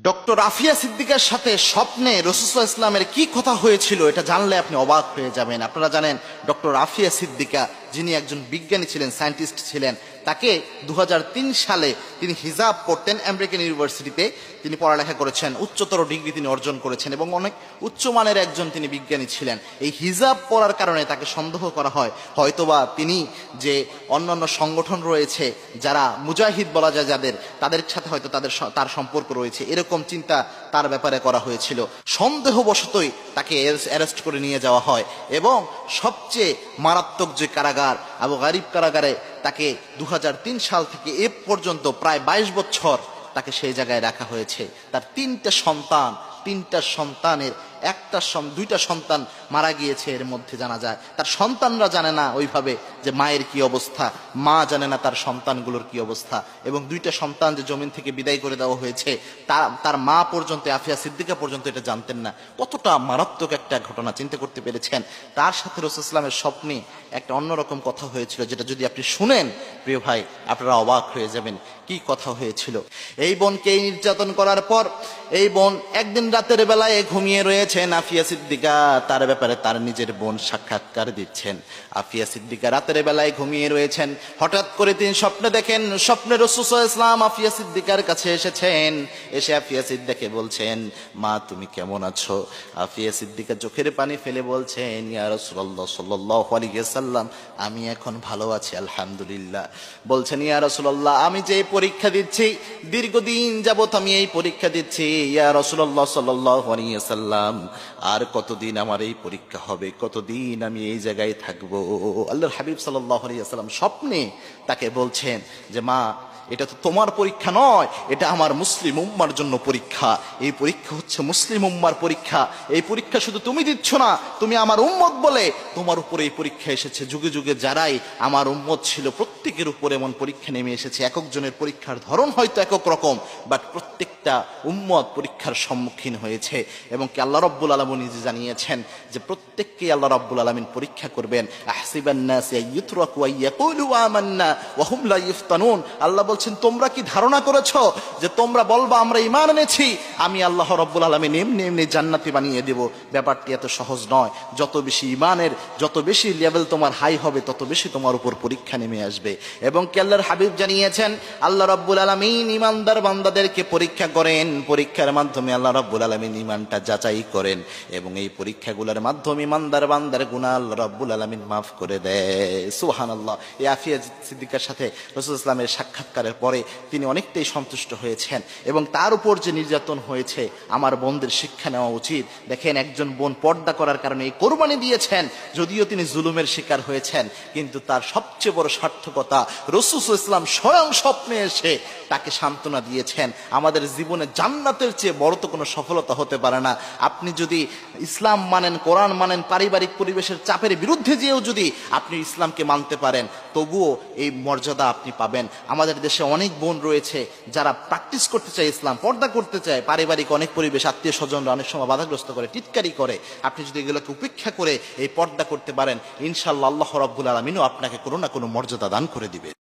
Doctor Afia সিদ্দিকার সাথে স্বপ্নে রাসূলুল্লাহ ইসলামের কি কথা হয়েছিল এটা জানলে আপনি অবাক হয়ে যাবেন। আপনারা জানেন ডক্টর আফিয়া সিদ্দিকা যিনি একজন বিজ্ঞানী ছিলেন, সায়েন্টিস্ট ছিলেন, তাকে 2003 সালে তিনি হিজাব পড়তেন। আমেরিকান ইউনিভার্সিটিতে তিনি পড়ালেখা করেছেন, উচ্চতর ডিগ্রি তিনি অর্জন করেছেন এবং অনেক উচ্চমানের একজন তিনি বিজ্ঞানী ছিলেন। এই হিজাব পড়ার কারণে তাকে সন্দেহ করা হয় হয়তোবা তিনি যে অন্যান্য সংগঠন রয়েছে যারা মুজাহিদ বলা যায় যাদের, তাদের সাথে হয়তো তার সম্পর্ক রয়েছে, এরকম চিন্তা তার ব্যাপারে করা হয়েছিল। সন্দেহবশতই তাকে অ্যারেস্ট করে নিয়ে যাওয়া হয় এবং সবচেয়ে মারাত্মক যে কারাগার আবু গারিব কারাগারে তাকে 2003 সাল থেকে এ পর্যন্ত প্রায় 22 বছর তাকে সেই জায়গায় রাখা হয়েছে। তার তিনটা সন্তানের দুইটা সন্তান মারা গিয়েছে এর মধ্যে জানা যায়। তার সন্তানরা জানে না ওইভাবে যে মায়ের কি অবস্থা, মা জানে না তার সন্তানগুলোর কি অবস্থা, এবং দুইটা সন্তান যে জমিন থেকে বিদায় করে দেওয়া হয়েছে তার মা পর্যন্ত, আফিয়া সিদ্দিকা পর্যন্ত এটা জানতেন না। কতটা মারাত্মক একটা ঘটনা চিন্তা করতে পেরেছেন। তার সাথে রাসূলুল্লাহ ইসলামের স্বপ্নে একটা অন্যরকম কথা হয়েছিল, যেটা যদি আপনি শুনেন প্রিয় ভাই আপনারা অবাক হয়ে যাবেন। কি কথা হয়েছিল? এই বোনকে নির্যাতন করার পর এই বোন একদিন রাতের বেলায় ঘুমিয়ে রয়েছেন। আফিয়া সিদ্দিকা তার ব্যাপারে তার নিজের বোন সাক্ষাৎকার দিচ্ছেন। আফিয়া সিদ্দিকা রাতের বেলায় ঘুমিয়ে রয়েছেন, হঠাৎ করে তিনি স্বপ্নে দেখেন, স্বপ্নে রাসূলুল্লাহ সাল্লাল্লাহু আলাইহি ওয়াসাল্লাম আফিয়া সিদ্দিকার কাছে এসেছেন। এসে আফিয়া সিদ্দিকাকে বলছেন, মা তুমি কেমন আছো? আফিয়া সিদ্দিকা চোখের পানি ফেলে বলছেন, ইয়া রাসূলুল্লাহ সাল্লাল্লাহু আলাইহি ওয়াসাল্লাম আমি এখন ভালো আছি আলহামদুলিল্লাহ। বলছেন, ইয়া রাসূলুল্লাহ আমি যে পরীক্ষা দিচ্ছি, দীর্ঘদিন যাবত আমি এই পরীক্ষা দিচ্ছি, ইয়া রাসূলুল্লাহ সাল্লাল্লাহু আলাইহি ওয়াসাল্লাম আর কতদিন আমার এই পরীক্ষা হবে, কতদিন আমি এই জায়গায় থাকবো? আল্লাহর হাবিব সাল্লাল্লাহু আলাইহি ওয়াসাল্লাম স্বপ্নে তাকে বলছেন যে মা এটা তো তোমার পরীক্ষা নয়, এটা আমার মুসলিম উম্মার জন্য পরীক্ষা। এই পরীক্ষা হচ্ছে মুসলিম উম্মার পরীক্ষা। এই পরীক্ষা শুধু তুমি দিচ্ছ না, তুমি আমার উম্মত বলে তোমার উপরে এই পরীক্ষা এসেছে। যুগে যুগে যারাই আমার উম্মত ছিল প্রত্যেকের উপরে এমন পরীক্ষা নেমে এসেছে। এক একজনের পরীক্ষার ধরন হয়তো একক রকম, বাট প্রত্যেকটা উম্মত পরীক্ষার সম্মুখীন হয়েছে। এবং কি আল্লাহ রাব্বুল আলামিন নিজে জানিয়েছেন যে প্রত্যেককেই আল্লাহ রাব্বুল আলামিন পরীক্ষা করবেন। আহসিবান নাস ইয়ায়ুতরাকু ওয়ায়াকুলু আমান্না ওয়া হুম লা ইফতানুন। আল্লাহ বলছেন তোমরা কি ধারণা করেছো যে তোমরা বলবা আমরা ঈমান এনেছি, আমি আল্লাহ রাব্বুল আলামিন এমনি এমনি জান্নাতি বানিয়ে দেব? ব্যাপারটি এত সহজ নয়। যত বেশি ঈমানের, যত বেশি লেভেল তোমার হাই হবে, তত বেশি তোমার উপর পরীক্ষা নেমে আসবে। এবং কি আল্লাহর হাবিব জানিয়েছেন আল্লাহ রাব্বুল আলামিন ঈমানদার বান্দাদেরকে পরীক্ষা করেন, পরীক্ষার মাধ্যমে আল্লাহ রাব্বুল আলামিন ঈমানটা যাচাই করেন এবং এই পরীক্ষাগুলোর মাধ্যমে ঈমানদার বান্দার গুনাহ আল্লাহ রাব্বুল আলামিন মাফ করে দেয়। সুবহানাল্লাহ। এই আফিয়া সিদ্দিকার সাথে রাসূলুল্লাহ ইসলামের সাক্ষাৎকারের পরে তিনি অনেকটাই সন্তুষ্ট হয়েছেন এবং তার উপর যে নির্যাতন হয়েছে আমার বোনদের শিক্ষা নেওয়া উচিত। দেখেন একজন বোন পর্দা করার কারণে এই কোরবানি দিয়েছেন, যদিও তিনি জুলুমের শিকার হয়েছেন, কিন্তু তার সবচেয়ে বড় সার্থকতা রাসূলুল্লাহ ইসলাম স্বয়ং স্বপ্নে এসে তাকে সান্ত্বনা দিয়েছেন। আমাদের জীবনে জান্নাতের চেয়ে বড় তো কোনো সফলতা হতে পারে না। আপনি যদি ইসলাম মানেন, কোরআন মানেন, পারিবারিক পরিবেশের চাপের বিরুদ্ধে যেও যদি আপনি ইসলামকে মানতে পারেন, তবুও এই মর্যাদা আপনি পাবেন। আমাদের দেশে অনেক বোন রয়েছে যারা প্র্যাকটিস করতে চায় ইসলাম, পর্দা করতে চায়, পারিবারিক অনেক পরিবেশ, আত্মীয় স্বজনরা অনেক সময় বাধাগ্রস্ত করে, টিটকারি করে। আপনি যদি এগুলোকে উপেক্ষা করে এই পর্দা করতে পারেন, ইনশাআল্লাহ আল্লাহ রাব্বুল আলামিনও আপনাকে কোনো না কোনো মর্যাদা দান করে দিবে।